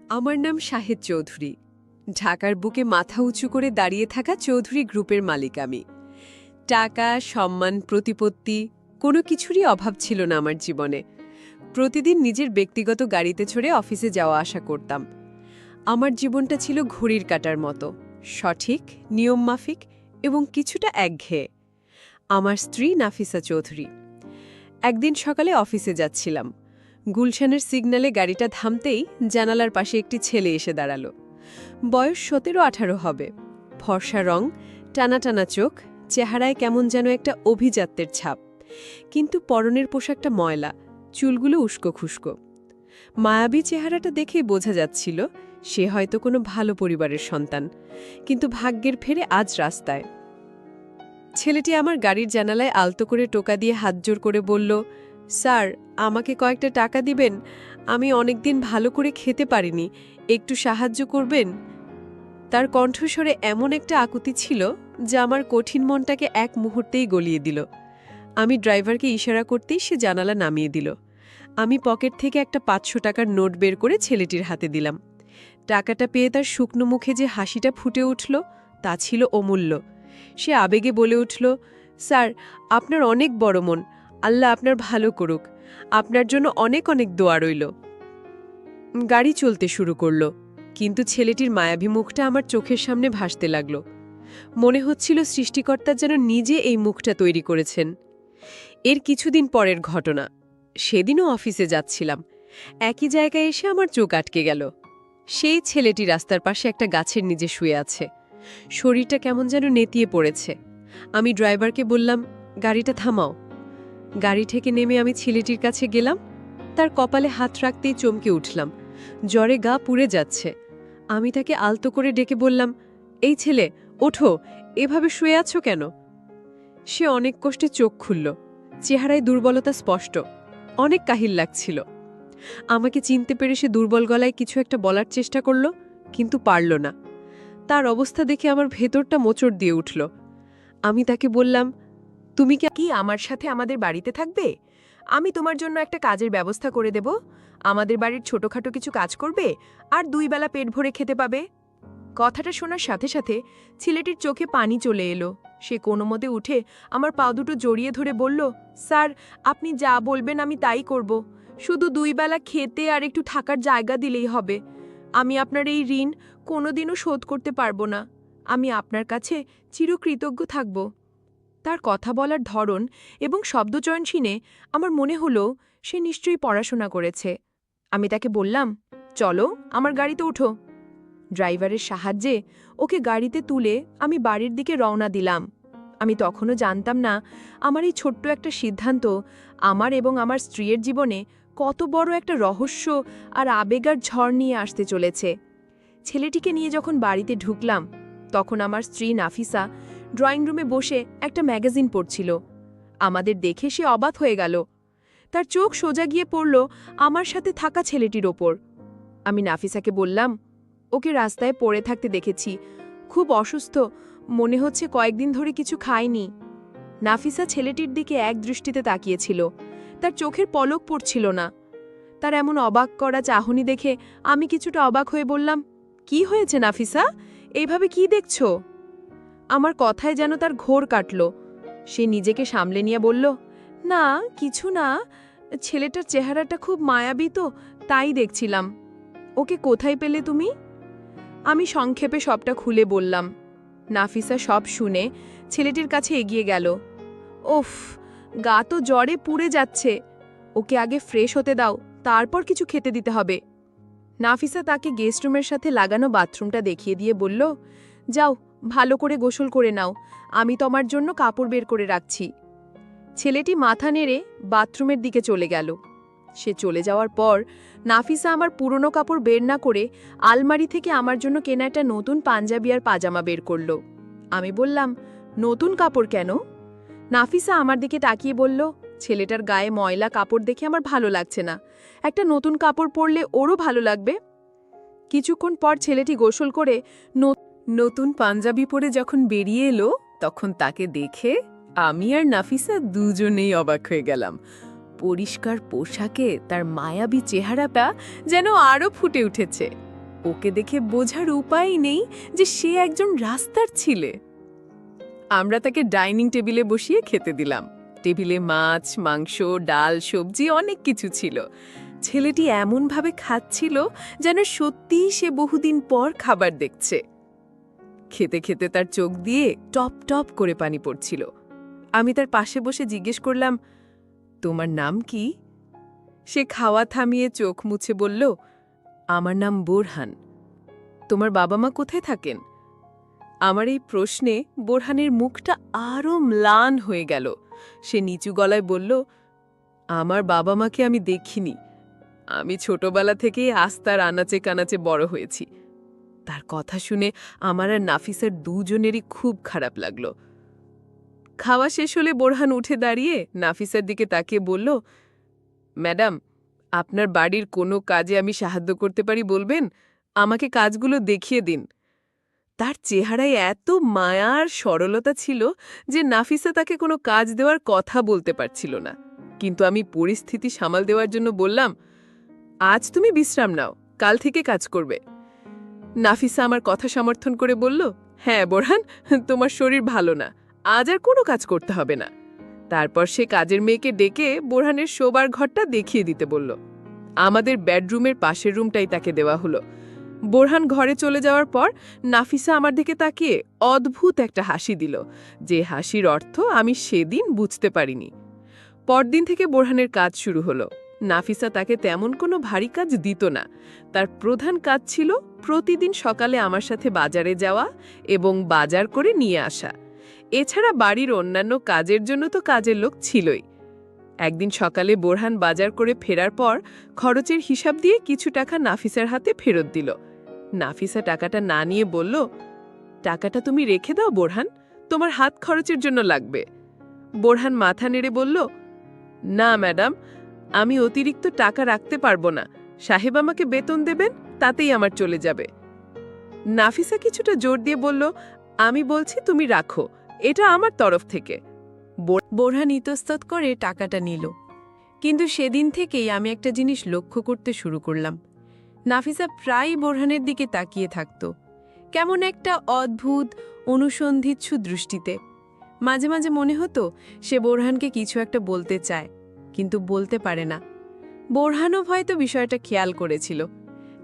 আমার নাম শাহেদ চৌধুরী। ঢাকার বুকে মাথা উঁচু করে দাঁড়িয়ে থাকা চৌধুরী গ্রুপের মালিক আমি। টাকা, সম্মান, প্রতিপত্তি কোনো কিছুরই অভাব ছিল না আমার জীবনে। প্রতিদিন নিজের ব্যক্তিগত গাড়িতে চড়ে অফিসে যাওয়া আসা করতাম। আমার জীবনটা ছিল ঘড়ির কাঁটার মতো, সঠিক, নিয়মমাফিক এবং কিছুটা একঘেয়ে। আমার স্ত্রী নাফিসা চৌধুরী। একদিন সকালে অফিসে যাচ্ছিলাম। গুলশানের সিগন্যালে গাড়িটা থামতেই জানালার পাশে একটি ছেলে এসে দাঁড়ালো। বয়স 17-18 হবে। ফর্সা রং, টানা টানা চোখ, চেহারায় কেমন যেন একটা অভিজাত্যের ছাপ। কিন্তু পরনের পোশাকটা ময়লা, চুলগুলো উস্কো খুস্কো। মায়াবী চেহারাটা দেখেই বোঝা যাচ্ছিল সে হয়তো কোনো ভালো পরিবারের সন্তান, কিন্তু ভাগ্যের ফেরে আজ রাস্তায়। ছেলেটি আমার গাড়ির জানালায় আলতো করে টোকা দিয়ে হাতজোড় করে বলল, স্যার, আমাকে কয়েকটা টাকা দিবেন? আমি অনেকদিন ভালো করে খেতে পারিনি, একটু সাহায্য করবেন? তার কণ্ঠস্বরে এমন একটা আকুতি ছিল যা আমার কঠিন মনটাকে এক মুহূর্তেই গলিয়ে দিল। আমি ড্রাইভারকে ইশারা করতেই সে জানালা নামিয়ে দিল। আমি পকেট থেকে একটা 500 টাকার নোট বের করে ছেলেটির হাতে দিলাম। টাকাটা পেয়ে তার শুকনো মুখে যে হাসিটা ফুটে উঠল তা ছিল অমূল্য। সে আবেগে বলে উঠল, স্যার, আপনার অনেক বড় মন, আল্লাহ আপনার ভালো করুক, আপনার জন্য অনেক অনেক দোয়া রইল। গাড়ি চলতে শুরু করল, কিন্তু ছেলেটির মায়াবী মুখটা আমার চোখের সামনে ভাসতে লাগল। মনে হচ্ছিল সৃষ্টিকর্তা যেন নিজে এই মুখটা তৈরি করেছেন। এর কিছুদিন পরের ঘটনা। সেদিনও অফিসে যাচ্ছিলাম। একই জায়গায় এসে আমার চোখ আটকে গেল। সেই ছেলেটি রাস্তার পাশে একটা গাছের নিচে শুয়ে আছে। শরীরটা কেমন যেন নেতিয়ে পড়েছে। আমি ড্রাইভারকে বললাম, গাড়িটা থামাও। গাড়ি থেকে নেমে আমি ছেলেটির কাছে গেলাম। তার কপালে হাত রাখতেই চমকে উঠলাম। জ্বরে গা পুড়ে যাচ্ছে। আমি তাকে আলতো করে ডেকে বললাম, এই ছেলে, ওঠো, এভাবে শুয়ে আছো কেন? সে অনেক কষ্টে চোখ খুলল। চেহারায় দুর্বলতা স্পষ্ট। অনেক কাহিল লাগছিল। আমাকে চিনতে পেরে সে দুর্বল গলায় কিছু একটা বলার চেষ্টা করল, কিন্তু পারল না। তার অবস্থা দেখে আমার ভেতরটা মোচড় দিয়ে উঠল। আমি তাকে বললাম, তুমি কি আমার সাথে আমাদের বাড়িতে থাকবে? আমি তোমার জন্য একটা কাজের ব্যবস্থা করে দেব। আমাদের বাড়ির ছোটখাটো কিছু কাজ করবে আর 2 বেলা পেট ভরে খেতে পাবে। কথাটা শোনার সাথে সাথে ছেলেটির চোখে পানি চলে এলো। সে কোনো মতে উঠে আমার পা দুটো জড়িয়ে ধরে বলল, স্যার, আপনি যা বলবেন আমি তাই করব। শুধু 2 বেলা খেতে আর একটু থাকার জায়গা দিলেই হবে। আমি আপনার এই ঋণ কোনোদিনও শোধ করতে পারবো না। আমি আপনার কাছে চিরকৃতজ্ঞ থাকব। তার কথা বলার ধরন এবং শব্দচয়ন শুনে আমার মনে হলো সে নিশ্চয়ই পড়াশোনা করেছে। আমি তাকে বললাম, চলো, আমার গাড়িতে উঠো। ড্রাইভারের সাহায্যে ওকে গাড়িতে তুলে আমি বাড়ির দিকে রওনা দিলাম। আমি তখনও জানতাম না আমার এই ছোট্ট একটা সিদ্ধান্ত আমার এবং আমার স্ত্রীর জীবনে কত বড় একটা রহস্য আর আবেগার ঝড় নিয়ে আসতে চলেছে। ছেলেটিকে নিয়ে যখন বাড়িতে ঢুকলাম, তখন আমার স্ত্রী নাফিসা ড্রয়িং রুমে বসে একটা ম্যাগাজিন পড়ছিল। আমাদের দেখে সে অবাক হয়ে গেল। তার চোখ সোজা গিয়ে পড়ল আমার সাথে থাকা ছেলেটির ওপর। আমি নাফিসাকে বললাম, ওকে রাস্তায় পড়ে থাকতে দেখেছি, খুব অসুস্থ, মনে হচ্ছে কয়েকদিন ধরে কিছু খায়নি। নাফিসা ছেলেটির দিকে এক দৃষ্টিতে তাকিয়েছিল। তার চোখের পলক পড়ছিল না। তার এমন অবাক করা চাহনি দেখে আমি কিছুটা অবাক হয়ে বললাম, কি হয়েছে নাফিসা, এইভাবে কি দেখছ? আমার কথায় যেন তার ঘোর কাটল। সে নিজেকে সামলে নিয়ে বলল, না, কিছু না, ছেলেটার চেহারাটা খুব মায়াবী তো, তাই দেখছিলাম। ওকে কোথায় পেলে তুমি? আমি সংক্ষেপে সবটা খুলে বললাম। নাফিসা সব শুনে ছেলেটির কাছে এগিয়ে গেল। ওফ, গা তো জ্বরে পুড়ে যাচ্ছে, ওকে আগে ফ্রেশ হতে দাও, তারপর কিছু খেতে দিতে হবে। নাফিসা তাকে গেস্ট রুমের সাথে লাগানো বাথরুমটা দেখিয়ে দিয়ে বলল, যাও, ভালো করে গোসল করে নাও, আমি তোমার জন্য কাপড় বের করে রাখছি। ছেলেটি মাথা নেড়ে বাথরুমের দিকে চলে গেল। সে চলে যাওয়ার পর নাফিসা আমার পুরনো কাপড় বের না করে আলমারি থেকে আমার জন্য কেনা একটা নতুন পাঞ্জাবি আর পাজামা বের করল। আমি বললাম, নতুন কাপড় কেন? নাফিসা আমার দিকে তাকিয়ে বলল, ছেলেটার গায়ে ময়লা কাপড় দেখে আমার ভালো লাগছে না, একটা নতুন কাপড় পরলে ওরও ভালো লাগবে। কিছুক্ষণ পর ছেলেটি গোসল করে নতুন পাঞ্জাবি পরে যখন বেরিয়ে এলো, তখন তাকে দেখে আমি আর নাফিসা দুজনেই অবাক হয়ে গেলাম। পরিষ্কার পোশাকে তার মায়াবী চেহারাটা যেন আরও ফুটে উঠেছে। ওকে দেখে বোঝার উপায় নেই যে সে একজন রাস্তার ছেলে। আমরা তাকে ডাইনিং টেবিলে বসিয়ে খেতে দিলাম। টেবিলে মাছ, মাংস, ডাল, সবজি অনেক কিছু ছিল। ছেলেটি এমনভাবে খাচ্ছিল যেন সত্যিই সে বহুদিন পর খাবার দেখছে। খেতে খেতে তার চোখ দিয়ে টপ টপ করে পানি পড়ছিল। আমি তার পাশে বসে জিজ্ঞেস করলাম, তোমার নাম কি? সে খাওয়া থামিয়ে চোখ মুছে বলল, আমার নাম বোরহান। তোমার বাবা মা কোথায় থাকেন? আমার এই প্রশ্নে বোরহানের মুখটা আরও ম্লান হয়ে গেল। সে নিচু গলায় বলল, আমার বাবা মাকে আমি দেখিনি। আমি ছোটবেলা থেকেই আস্তার আনাচে কানাচে বড় হয়েছি। তার কথা শুনে আমার আর নাফিসার দুজনেরই খুব খারাপ লাগল। খাওয়া শেষ হলে বোরহান উঠে দাঁড়িয়ে নাফিসার দিকে তাকিয়ে বলল, ম্যাডাম, আপনার বাড়ির কোনো কাজে আমি সাহায্য করতে পারি বলবেন? আমাকে কাজগুলো দেখিয়ে দিন। তার চেহারায় এত মায়ার সরলতা ছিল যে নাফিসা তাকে কোনো কাজ দেওয়ার কথা বলতে পারছিল না। কিন্তু আমি পরিস্থিতি সামাল দেওয়ার জন্য বললাম, আজ তুমি বিশ্রাম নাও, কাল থেকে কাজ করবে। নাফিসা আমার কথা সমর্থন করে বলল, হ্যাঁ বোরহান, তোমার শরীর ভালো না, আজ আর কোনো কাজ করতে হবে না। তারপর সে কাজের মেয়েকে ডেকে বোরহানের শোবার ঘরটা দেখিয়ে দিতে বলল। আমাদের বেডরুমের পাশের রুমটাই তাকে দেওয়া হলো। বোরহান ঘরে চলে যাওয়ার পর নাফিসা আমার দিকে তাকিয়ে অদ্ভুত একটা হাসি দিল, যে হাসির অর্থ আমি সেদিন বুঝতে পারিনি। পরদিন থেকে বোরহানের কাজ শুরু হলো। নাফিসা তাকে তেমন কোনো ভারী কাজ দিত না। তার প্রধান কাজ ছিল প্রতিদিন সকালে আমার সাথে বাজারে যাওয়া এবং বাজার করে নিয়ে আসা। এছাড়া বাড়ির অন্যান্য কাজের জন্য তো কাজের লোক ছিলই। একদিন সকালে বোরহান বাজার করে ফেরার পর খরচের হিসাব দিয়ে কিছু টাকা নাফিসার হাতে ফেরত দিল। নাফিসা টাকাটা না নিয়ে বলল, টাকাটা তুমি রেখে দাও বোরহান, তোমার হাত খরচের জন্য লাগবে। বোরহান মাথা নেড়ে বলল, না ম্যাডাম, আমি অতিরিক্ত টাকা রাখতে পারবো না। সাহেব আমাকে বেতন দেবেন, তাতেই আমার চলে যাবে। নাফিসা কিছুটা জোর দিয়ে বলল, আমি বলছি তুমি রাখো, এটা আমার তরফ থেকে। বোরহান ইতস্তত করে টাকাটা নিল। কিন্তু সেদিন থেকেই আমি একটা জিনিস লক্ষ্য করতে শুরু করলাম। নাফিসা প্রায়ই বোরহানের দিকে তাকিয়ে থাকত, কেমন একটা অদ্ভুত অনুসন্ধিৎসু দৃষ্টিতে। মাঝে মাঝে মনে হতো সে বোরহানকে কিছু একটা বলতে চায়, কিন্তু বলতে পারে না। বোরহানও হয়তো বিষয়টা খেয়াল করেছিল,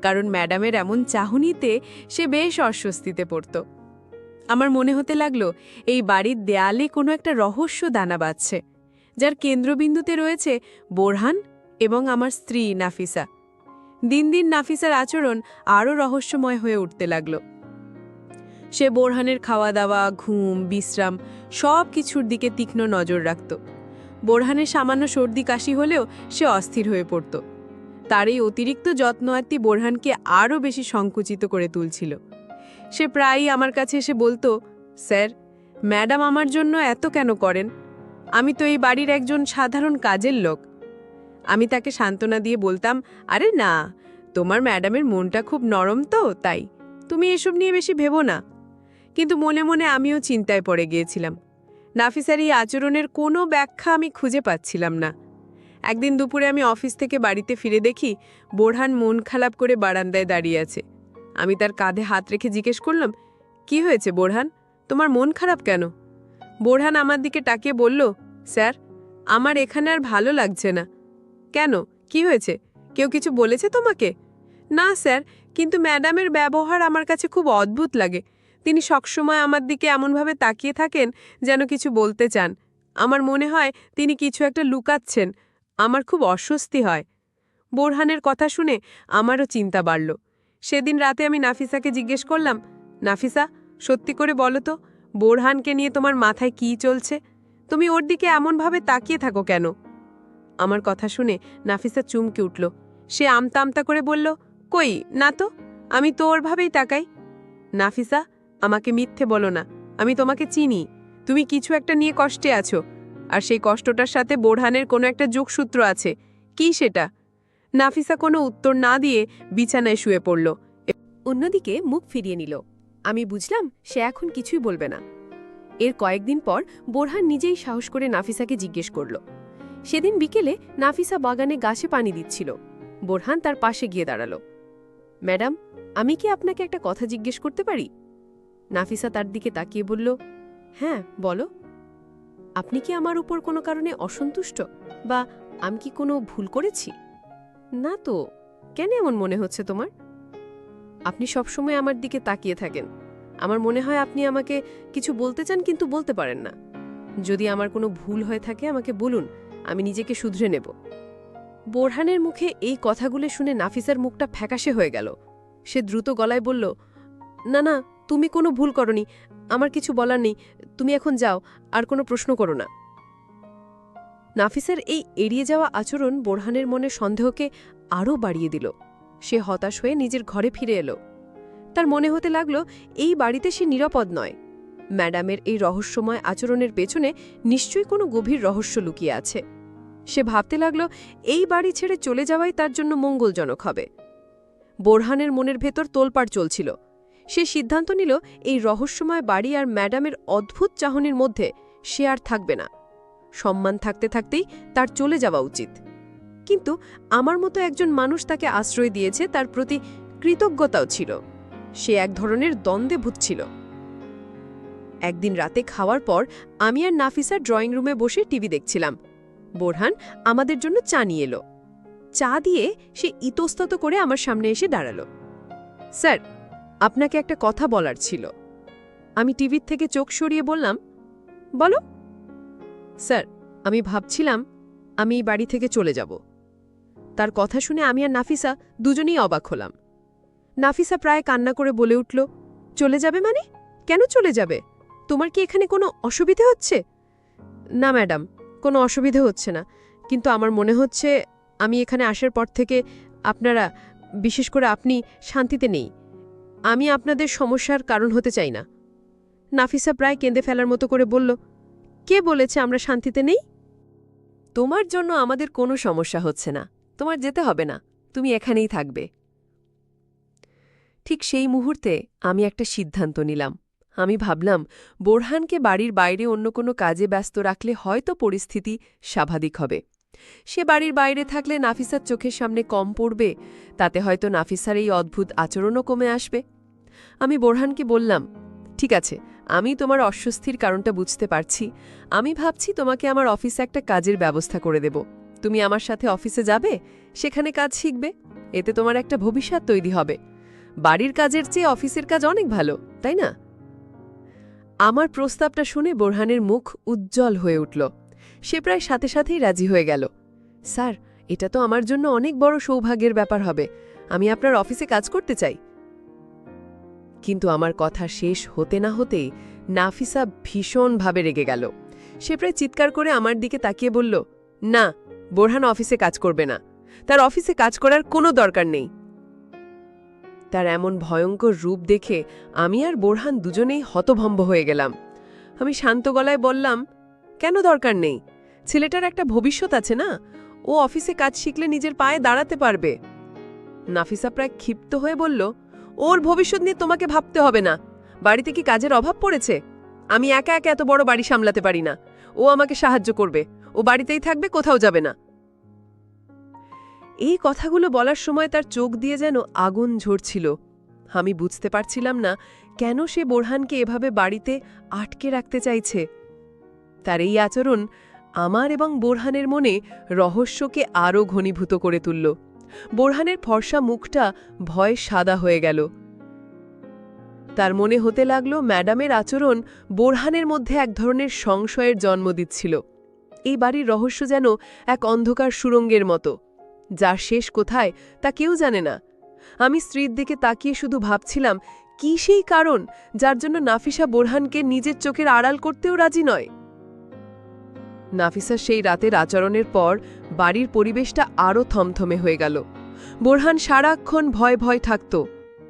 কারণ ম্যাডামের এমন চাহনিতে সে বেশ অস্বস্তিতে পড়ত। আমার মনে হতে লাগলো এই বাড়ির দেয়ালে কোনো একটা রহস্য দানা বাঁধছে, যার কেন্দ্রবিন্দুতে রয়েছে বোরহান এবং আমার স্ত্রী নাফিসা। দিন দিন নাফিসার আচরণ আরও রহস্যময় হয়ে উঠতে লাগল। সে বোরহানের খাওয়া দাওয়া, ঘুম, বিশ্রাম সব কিছুর দিকে তীক্ষ্ণ নজর রাখত। বোরহানের সামান্য সর্দি কাশি হলেও সে অস্থির হয়ে পড়ত। তার এই অতিরিক্ত যত্নআত্তি বোরহানকে আরও বেশি সংকুচিত করে তুলছিল। সে প্রায়ই আমার কাছে এসে বলতো, স্যার, ম্যাডাম আমার জন্য এত কেন করেন? আমি তো এই বাড়ির একজন সাধারণ কাজের লোক। আমি তাকে সান্ত্বনা দিয়ে বলতাম, আরে না, তোমার ম্যাডামের মনটা খুব নরম তো, তাই তুমি এসব নিয়ে বেশি ভেবো না। কিন্তু মনে মনে আমিও চিন্তায় পড়ে গিয়েছিলাম। নাফিসার এই আচরণের কোনো ব্যাখ্যা আমি খুঁজে পাচ্ছিলাম না। একদিন দুপুরে আমি অফিস থেকে বাড়িতে ফিরে দেখি বোরহান মন খারাপ করে বারান্দায় দাঁড়িয়ে আছে। আমি তার কাঁধে হাত রেখে জিজ্ঞেস করলাম, কি হয়েছে বোরহান, তোমার মন খারাপ কেন? বোরহান আমার দিকে তাকিয়ে বলল, স্যার, আমার এখানে আর ভালো লাগছে না। কেন, কি হয়েছে? কেউ কিছু বলেছে তোমাকে? না স্যার, কিন্তু ম্যাডামের ব্যবহার আমার কাছে খুব অদ্ভুত লাগে। তিনি সবসময় আমার দিকে এমনভাবে তাকিয়ে থাকেন যেন কিছু বলতে চান। আমার মনে হয় তিনি কিছু একটা লুকাচ্ছেন। আমার খুব অস্বস্তি হয়। বোরহানের কথা শুনে আমারও চিন্তা বাড়ল। সেদিন রাতে আমি নাফিসাকে জিজ্ঞেস করলাম, নাফিসা, সত্যি করে বলো তো, বোরহানকে নিয়ে তোমার মাথায় কি চলছে? তুমি ওর দিকে এমনভাবে তাকিয়ে থাকো কেন? আমার কথা শুনে নাফিসা চমকে উঠল। সে আমতা আমতা করে বলল, কই না তো, আমি তো ওরভাবেই তাকাই। নাফিসা, আমাকে মিথ্যে বলো না, আমি তোমাকে চিনি। তুমি কিছু একটা নিয়ে কষ্টে আছো, আর সেই কষ্টটার সাথে বোরহানের কোনো একটা যোগসূত্র আছে। কি সেটা? নাফিসা কোনো উত্তর না দিয়ে বিছানায় শুয়ে পড়ল। অন্যদিকে মুখ ফিরিয়ে নিল। আমি বুঝলাম সে এখন কিছুই বলবে না। এর কয়েকদিন পর বোরহান নিজেই সাহস করে নাফিসাকে জিজ্ঞেস করল। সেদিন বিকেলে নাফিসা বাগানে গাছে পানি দিচ্ছিল। বোরহান তার পাশে গিয়ে দাঁড়ালো। ম্যাডাম, আমি কি আপনাকে একটা কথা জিজ্ঞেস করতে পারি? নাফিসা তার দিকে তাকিয়ে বলল, হ্যাঁ, বলো। আপনি কি আমার উপর কোনো কারণে অসন্তুষ্ট, বা আমি কি কোনো ভুল করেছি? না তো, কেন এমন মনে হচ্ছে তোমার? আপনি সবসময় আমার দিকে তাকিয়ে থাকেন। আমার মনে হয় আপনি আমাকে কিছু বলতে চান কিন্তু বলতে পারেন না। যদি আমার কোনো ভুল হয়ে থাকে আমাকে বলুন, আমি নিজেকে শুধরে নেব। বোরহানের মুখে এই কথাগুলো শুনে নাফিসার মুখটা ফ্যাকাশে হয়ে গেল। সে দ্রুত গলায় বলল, না না, তুমি কোনো ভুল করনি, আমার কিছু বলার নেই, তুমি এখন যাও, আর কোনো প্রশ্ন করো না। নাফিসার এই এড়িয়ে যাওয়া আচরণ বোরহানের মনে সন্দেহকে আরও বাড়িয়ে দিল। সে হতাশ হয়ে নিজের ঘরে ফিরে এলো। তার মনে হতে লাগল এই বাড়িতে সে নিরাপদ নয়। ম্যাডামের এই রহস্যময় আচরণের পেছনে নিশ্চয়ই কোনো গভীর রহস্য লুকিয়ে আছে। সে ভাবতে লাগল এই বাড়ি ছেড়ে চলে যাওয়াই তার জন্য মঙ্গলজনক হবে। বোরহানের মনের ভেতর তোলপাড় চলছিল। সে সিদ্ধান্ত নিল এই রহস্যময় বাড়ি আর ম্যাডামের অদ্ভুত চাহনির মধ্যে সে আর থাকবে না। সম্মান থাকতে থাকতেই তার চলে যাওয়া উচিত। কিন্তু আমার মতো একজন মানুষ তাকে আশ্রয় দিয়েছে, তার প্রতি কৃতজ্ঞতাও ছিল। সে এক ধরনের দ্বন্দ্বে ভুগছিল। একদিন রাতে খাওয়ার পর আমি আর নাফিসা ড্রয়িং রুমে বসে টিভি দেখছিলাম। বোরহান আমাদের জন্য চা নিয়ে এলো। চা দিয়ে সে ইতস্তত করে আমার সামনে এসে দাঁড়ালো। স্যার, আপনাকে একটা কথা বলার ছিল। আমি টিভির থেকে চোখ সরিয়ে বললাম, বলো। স্যার, আমি ভাবছিলাম আমি এই বাড়ি থেকে চলে যাব। তার কথা শুনে আমি আর নাফিসা দুজনেই অবাক হলাম। নাফিসা প্রায় কান্না করে বলে উঠল, চলে যাবে মানে? কেন চলে যাবে? তোমার কি এখানে কোনো অসুবিধে হচ্ছে? না ম্যাডাম, কোনো অসুবিধে হচ্ছে না, কিন্তু আমার মনে হচ্ছে আমি এখানে আসার পর থেকে আপনারা, বিশেষ করে আপনি, শান্তিতে নেই। আমি আপনাদের সমস্যার কারণ হতে চাই না। নাফিসা প্রায় কেঁদে ফেলার মতো করে বলল, কে বলেছে আমরা শান্তিতে নেই? তোমার জন্য আমাদের কোনো সমস্যা হচ্ছে না, তোমার যেতে হবে না, তুমি এখানেই থাকবে। ঠিক সেই মুহূর্তে আমি একটা সিদ্ধান্ত নিলাম। আমি ভাবলাম বোরহানকে বাড়ির বাইরে অন্য কোনো কাজে ব্যস্ত রাখলে হয়তো পরিস্থিতি স্বাভাবিক হবে। সে বাড়ির বাইরে থাকলে নাফিসার চোখের সামনে কম পড়বে, তাতে হয়তো নাফিসার এই অদ্ভুত আচরণও কমে আসবে। আমি বোরহানকে বললাম, ঠিক আছে, আমি তোমার অস্বস্তির কারণটা বুঝতে পারছি। আমি ভাবছি তোমাকে আমার অফিসে একটা কাজের ব্যবস্থা করে দেব। তুমি আমার সাথে অফিসে যাবে, সেখানে কাজ শিখবে, এতে তোমার একটা ভবিষ্যৎ তৈরি হবে। বাড়ির কাজের চেয়ে অফিসের কাজ অনেক ভালো, তাই না? আমার প্রস্তাবটা শুনে বোরহানের মুখ উজ্জ্বল হয়ে উঠল। সে প্রায় সাথে সাথেই রাজি হয়ে গেল। স্যার, এটা তো আমার জন্য অনেক বড় সৌভাগ্যের ব্যাপার হবে। আমি আপনার অফিসে কাজ করতে চাই। কিন্তু আমার কথা শেষ হতে না হতেই নাফিসা ভীষণভাবে রেগে গেল। সে প্রায় চিৎকার করে আমার দিকে তাকিয়ে বলল, না, বোরহান অফিসে কাজ করবে না। তার অফিসে কাজ করার কোনো দরকার নেই। তার এমন ভয়ঙ্কর রূপ দেখে আমি আর বোরহান দুজনেই হতভম্ব হয়ে গেলাম। আমি শান্ত গলায় বললাম, কেন দরকার নেই? ছেলেটার একটা ভবিষ্যৎ আছে না, ও অফিসে কাজ শিখলে নিজের পায়ে দাঁড়াতে পারবে। নাফিসা প্রায় ক্ষিপ্ত হয়ে বলল, ওর ভবিষ্যৎ নিয়ে তোমাকে ভাবতে হবে না। বাড়িতে কি কাজের অভাব পড়েছে? আমি একা একা এত বড় বাড়ি সামলাতে পারি না। ও আমাকে সাহায্য করবে, ও বাড়িতেই থাকবে, কোথাও যাবে না। এই কথাগুলো বলার সময় তার চোখ দিয়ে যেন আগুন ঝরছিল। আমি বুঝতে পারছিলাম না কেন সে বোরহানকে এভাবে বাড়িতে আটকে রাখতে চাইছে। তার এই আচরণ আমার এবং বোরহানের মনে রহস্যকে আরও ঘনীভূত করে তুলল। বোরহানের ফর্সা মুখটা ভয়ে সাদা হয়ে গেল। তার মনে হতে লাগল ম্যাডামের আচরণ বোরহানের মধ্যে এক ধরনের সংশয়ের জন্ম দিচ্ছিল। এই বাড়ির রহস্য যেন এক অন্ধকার সুড়ঙ্গের মতো, যার শেষ কোথায় তা কেউ জানে না। আমি স্ত্রীর দিকে তাকিয়ে শুধু ভাবছিলাম, কি সেই কারণ যার জন্য নাফিসা বোরহানকে নিজের চোখের আড়াল করতেও রাজি নয়। নাফিসার সেই রাতের আচরণের পর বাড়ির পরিবেশটা আরও থমথমে হয়ে গেল। বোরহান সারাক্ষণ ভয় ভয় থাকত।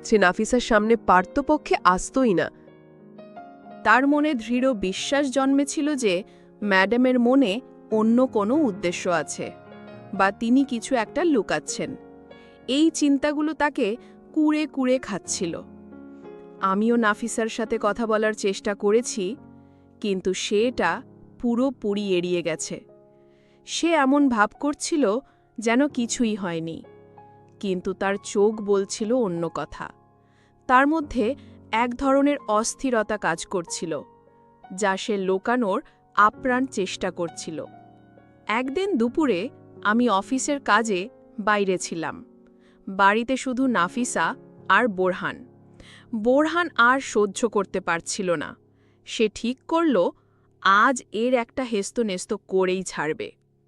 সে নাফিসার সামনে পারতপক্ষে আসতই না। তার মনে দৃঢ় বিশ্বাস জন্মেছিল যে ম্যাডামের মনে অন্য কোনো উদ্দেশ্য আছে, বা তিনি কিছু একটা লুকাচ্ছেন। এই চিন্তাগুলো তাকে কুড়ে কুড়ে খাচ্ছিল। আমিও নাফিসার সাথে কথা বলার চেষ্টা করেছি, কিন্তু সে এটা পুরোপুরি এড়িয়ে গেছে। সে এমন ভাব করছিল যেন কিছুই হয়নি। কিন্তু তার চোখ বলছিল অন্য কথা। তার মধ্যে এক ধরনের অস্থিরতা কাজ করছিল, যা সে লোকানোর আপ্রাণ চেষ্টা করছিল। একদিন দুপুরে আমি অফিসের কাজে বাইরে ছিলাম। বাড়িতে শুধু নাফিসা আর বোরহান। বোরহান আর সহ্য করতে পারছিল না। সে ঠিক করল আজ এর একটা হেস্তনেস্ত করেই ছাড়বে,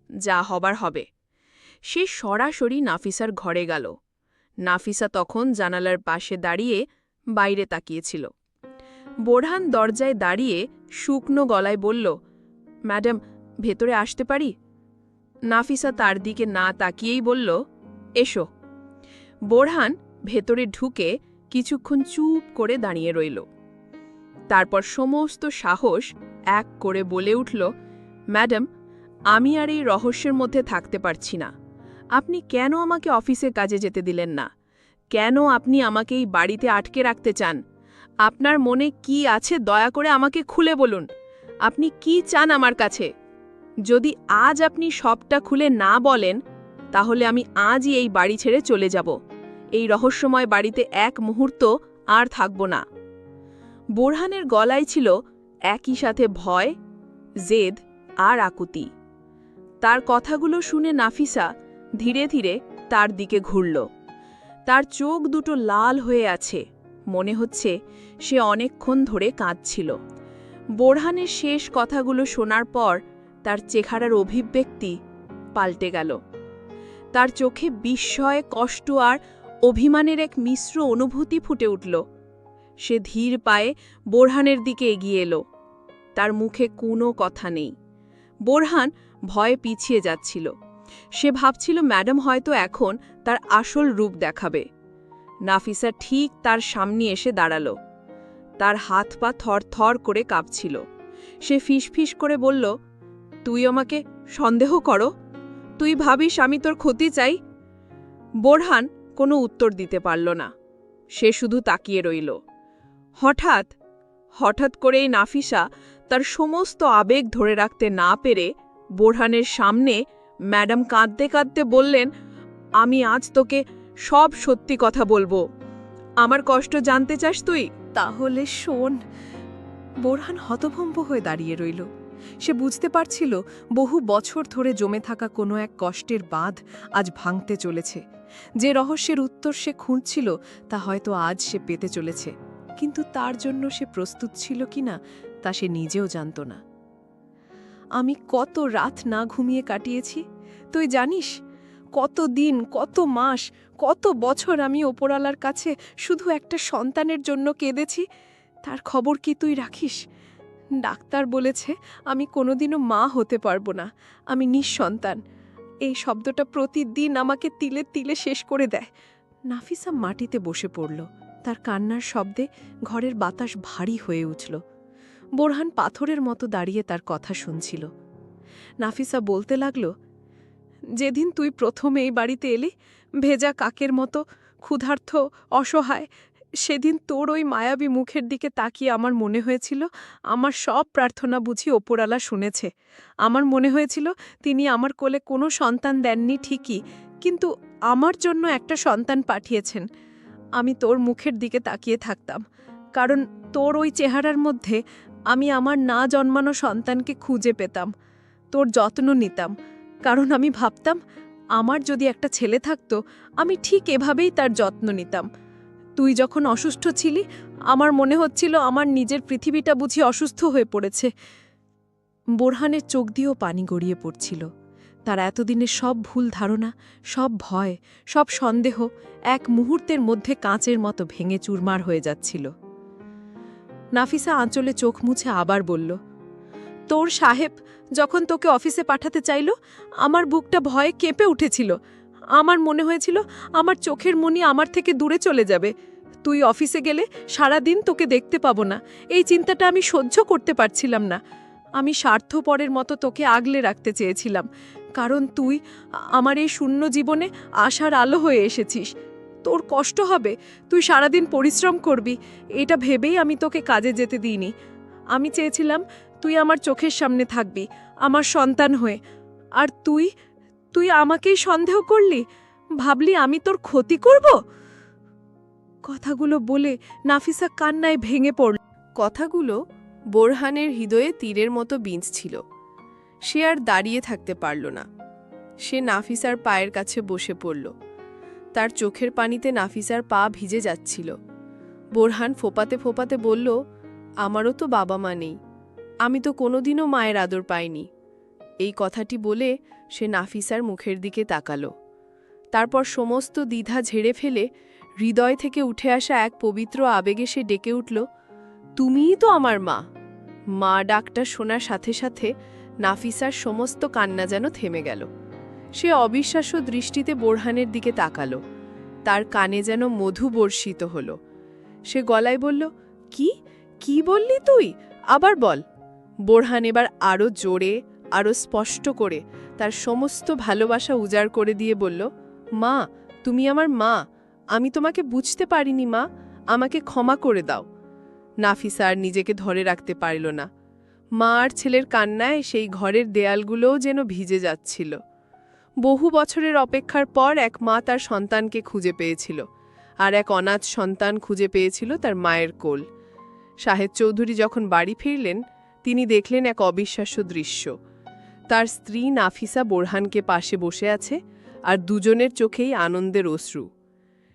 যা হবার হবে। সে সরাসরি নাফিসার ঘরে গেল। নাফিসা তখন জানালার পাশে দাঁড়িয়ে বাইরে তাকিয়েছিল। বোরহান দরজায় দাঁড়িয়ে শুকনো গলায় বলল, ম্যাডাম, ভেতরে আসতে পারি? নাফিসা তার দিকে না তাকিয়েই বলল, এসো। বোরহান ভেতরে ঢুকে কিছুক্ষণ চুপ করে দাঁড়িয়ে রইল। তারপর সমস্ত সাহস এক করে বলে উঠল, ম্যাডাম, আমি আর এই রহস্যের মধ্যে থাকতে পারছি না। আপনি কেন আমাকে অফিসে কাজে যেতে দিলেন না? কেন আপনি আমাকে এই বাড়িতে আটকে রাখতে চান? আপনার মনে কি আছে দয়া করে আমাকে খুলে বলুন। আপনি কি চান আমার কাছে? যদি আজ আপনি সবটা খুলে না বলেন, তাহলে আমি আজই এই বাড়ি ছেড়ে চলে যাব। এই রহস্যময় বাড়িতে এক মুহূর্ত আর থাকব না। বোরহানের গলায় ছিল একই সাথে ভয়, জেদ আর আকুতি। তার কথাগুলো শুনে নাফিসা ধীরে ধীরে তার দিকে ঘুরল। তার চোখ দুটো লাল হয়ে আছে, মনে হচ্ছে সে অনেকক্ষণ ধরে কাঁদছিল। বোরহানের শেষ কথাগুলো শোনার পর তার চেহারার অভিব্যক্তি পাল্টে গেল। তার চোখে বিস্ময়, কষ্ট আর অভিমানের এক মিশ্র অনুভূতি ফুটে উঠল। সে ধীর পায়ে বোরহানের দিকে এগিয়ে এলো। তার মুখে কোনো কথা নেই। বোরহান ভয়ে পিছিয়ে যাচ্ছিল। সে ভাবছিল ম্যাডাম হয়তো এখন তার আসল রূপ দেখাবে। নাফিসা ঠিক তার সামনে এসে দাঁড়াল। তার হাত পা থরথর করে কাঁপছিল। সে ফিসফিস করে বলল, তুই আমাকে সন্দেহ করো? তুই ভাবিস আমি তোর ক্ষতি চাই? বোরহান কোনো উত্তর দিতে পারল না। সে শুধু তাকিয়ে রইল। হঠাৎ করেই নাফিসা তার সমস্ত আবেগ ধরে রাখতে না পেরে বোরহানের সামনে ম্যাডাম কাঁদতে কাঁদতে বললেন, আমি আজ তোকে সব সত্যি কথা বলবো। আমার কষ্ট জানতে চাস তুই? তাহলে শোন। বোরহান হতভম্ব হয়ে দাঁড়িয়ে রইল। সে বুঝতে পারছিল বহু বছর ধরে জমে থাকা কোনো এক কষ্টের বাঁধ আজ ভাঙতে চলেছে। যে রহস্যের উত্তর সে খুঁজছিল তা হয়তো আজ সে পেতে চলেছে, কিন্তু তার জন্য সে প্রস্তুত ছিল কিনা তা সে নিজেও জানত না। আমি কত রাত না ঘুমিয়ে কাটিয়েছি তুই জানিস? কত দিন, কত মাস, কত বছর আমি ওপরওয়ালার কাছে শুধু একটা সন্তানের জন্য কেঁদেছি। তার খবর কি তুই রাখিস? ডাক্তার বলেছে আমি কোনোদিনও মা হতে পারবো না, আমি নিঃসন্তান। এই শব্দটা প্রতিদিন আমাকে তিলে তিলে শেষ করে দেয়। নাফিসা মাটিতে বসে পড়ল। তার কান্নার শব্দে ঘরের বাতাস ভারী হয়ে উঠল। বোরহান পাথরের মতো দাঁড়িয়ে তার কথা শুনছিল। নাফিসা বলতে লাগল, যেদিন তুই প্রথম এই বাড়িতে এলি, ভেজা কাকের মতো ক্ষুধার্ত, অসহায়, সেদিন তোর ওই মায়াবী মুখের দিকে তাকিয়ে আমার মনে হয়েছিল আমার সব প্রার্থনা বুঝি ওপরালা শুনেছে। আমার মনে হয়েছিল তিনি আমার কোলে কোনো সন্তান দেননি ঠিকই, কিন্তু আমার জন্য একটা সন্তান পাঠিয়েছেন। আমি তোর মুখের দিকে তাকিয়ে থাকতাম, কারণ তোর ওই চেহারার মধ্যে আমি আমার না জন্মানো সন্তানকে খুঁজে পেতাম। তোর যত্ন নিতাম, কারণ আমি ভাবতাম আমার যদি একটা ছেলে থাকতো আমি ঠিক এভাবেই তার যত্ন নিতাম। তুই যখন অসুস্থ ছিলি, আমার মনে হচ্ছিল আমার নিজের পৃথিবীটা বুঝি অসুস্থ হয়ে পড়েছে। বোরহানের চোখ দিয়েও পানি গড়িয়ে পড়ছিল। তার এতদিনের সব ভুল ধারণা, সব ভয়, সব সন্দেহ এক মুহূর্তের মধ্যে কাঁচের মতো ভেঙে চুরমার হয়ে যাচ্ছিল। নাফিসা আঁচলে চোখ মুছে আবার বলল, তোর সাহেব যখন তোকে অফিসে পাঠাতে চাইল, আমার বুকটা ভয়ে কেঁপে উঠেছিল। আমার মনে হয়েছিল আমার চোখের মনি আমার থেকে দূরে চলে যাবে। তুই অফিসে গেলে সারাদিন তোকে দেখতে পাবো না, এই চিন্তাটা আমি সহ্য করতে পারছিলাম না। আমি স্বার্থপরের মতো তোকে আগলে রাখতে চেয়েছিলাম, কারণ তুই আমার এই শূন্য জীবনে আশার আলো হয়ে এসেছিস। তোর কষ্ট হবে, তুই সারাদিন পরিশ্রম করবি, এটা ভেবেই আমি তোকে কাজে যেতে দিইনি। আমি চেয়েছিলাম তুই আমার চোখের সামনে থাকবি, আমার সন্তান হয়ে। আর তুই আমাকেই সন্দেহ করলি? ভাবলি আমি তোর ক্ষতি করব? কথাগুলো বলে নাফিসা কান্নায় ভেঙে পড়ল। কথাগুলো বোরহানের হৃদয়ে তীরের মতো বিঁধছিল। সে আর দাঁড়িয়ে থাকতে পারল না। সে নাফিসার পায়ের কাছে বসে পড়ল। তার চোখের পানিতে নাফিসার পা ভিজে যাচ্ছিল। বোরহান ফোপাতে ফোপাতে বলল, আমারও তো বাবা মা নেই, আমি তো কোনোদিনও মায়ের আদর পাইনি। এই কথাটি বলে সে নাফিসার মুখের দিকে তাকালো। তারপর সমস্ত দ্বিধা ঝেড়ে ফেলে হৃদয় থেকে উঠে আসা এক পবিত্র আবেগে সে ডেকে উঠল, তুমিই তো আমার মা। মা ডাকটা শোনার সাথে সাথে নাফিসার সমস্ত কান্না যেন থেমে গেল। সে অবিশ্বাস্য দৃষ্টিতে বোরহানের দিকে তাকালো। তার কানে যেন মধু বর্ষিত হল। সে গলায় বলল, কি কি বললি তুই? আবার বল। বোরহান এবার আরও জোরে, আরও স্পষ্ট করে তার সমস্ত ভালোবাসা উজাড় করে দিয়ে বলল, মা, তুমি আমার মা। আমি তোমাকে বুঝতে পারিনি মা, আমাকে ক্ষমা করে দাও। নাফিসা আর নিজেকে ধরে রাখতে পারল না। মা আর ছেলের কান্নায় সেই ঘরের দেয়ালগুলোও যেন ভিজে যাচ্ছিল। বহু বছরের অপেক্ষার পর এক মা তার সন্তানকে খুঁজে পেয়েছিল, আর এক অনাথ সন্তান খুঁজে পেয়েছিল তার মায়ের কোল। শাহেদ চৌধুরী যখন বাড়ি ফিরলেন, তিনি দেখলেন এক অবিশ্বাস্য দৃশ্য। তার স্ত্রী নাফিসা বোরহানকে পাশে বসে আছে, আর দুজনের চোখেই আনন্দের অশ্রু।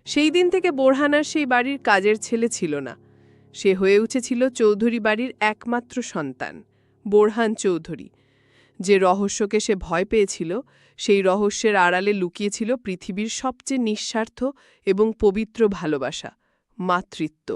সেই দিন থেকে বোরহান আর সেই বাড়ির কাজের ছেলে ছিল না। সে হয়ে উঠেছিল চৌধুরী বাড়ির একমাত্র সন্তান, বোরহান চৌধুরী। যে রহস্যকে সে ভয় পেয়েছিল, সেই রহস্যের আড়ালে লুকিয়েছিল পৃথিবীর সবচেয়ে নিঃস্বার্থ এবং পবিত্র ভালোবাসা, মাতৃত্ব।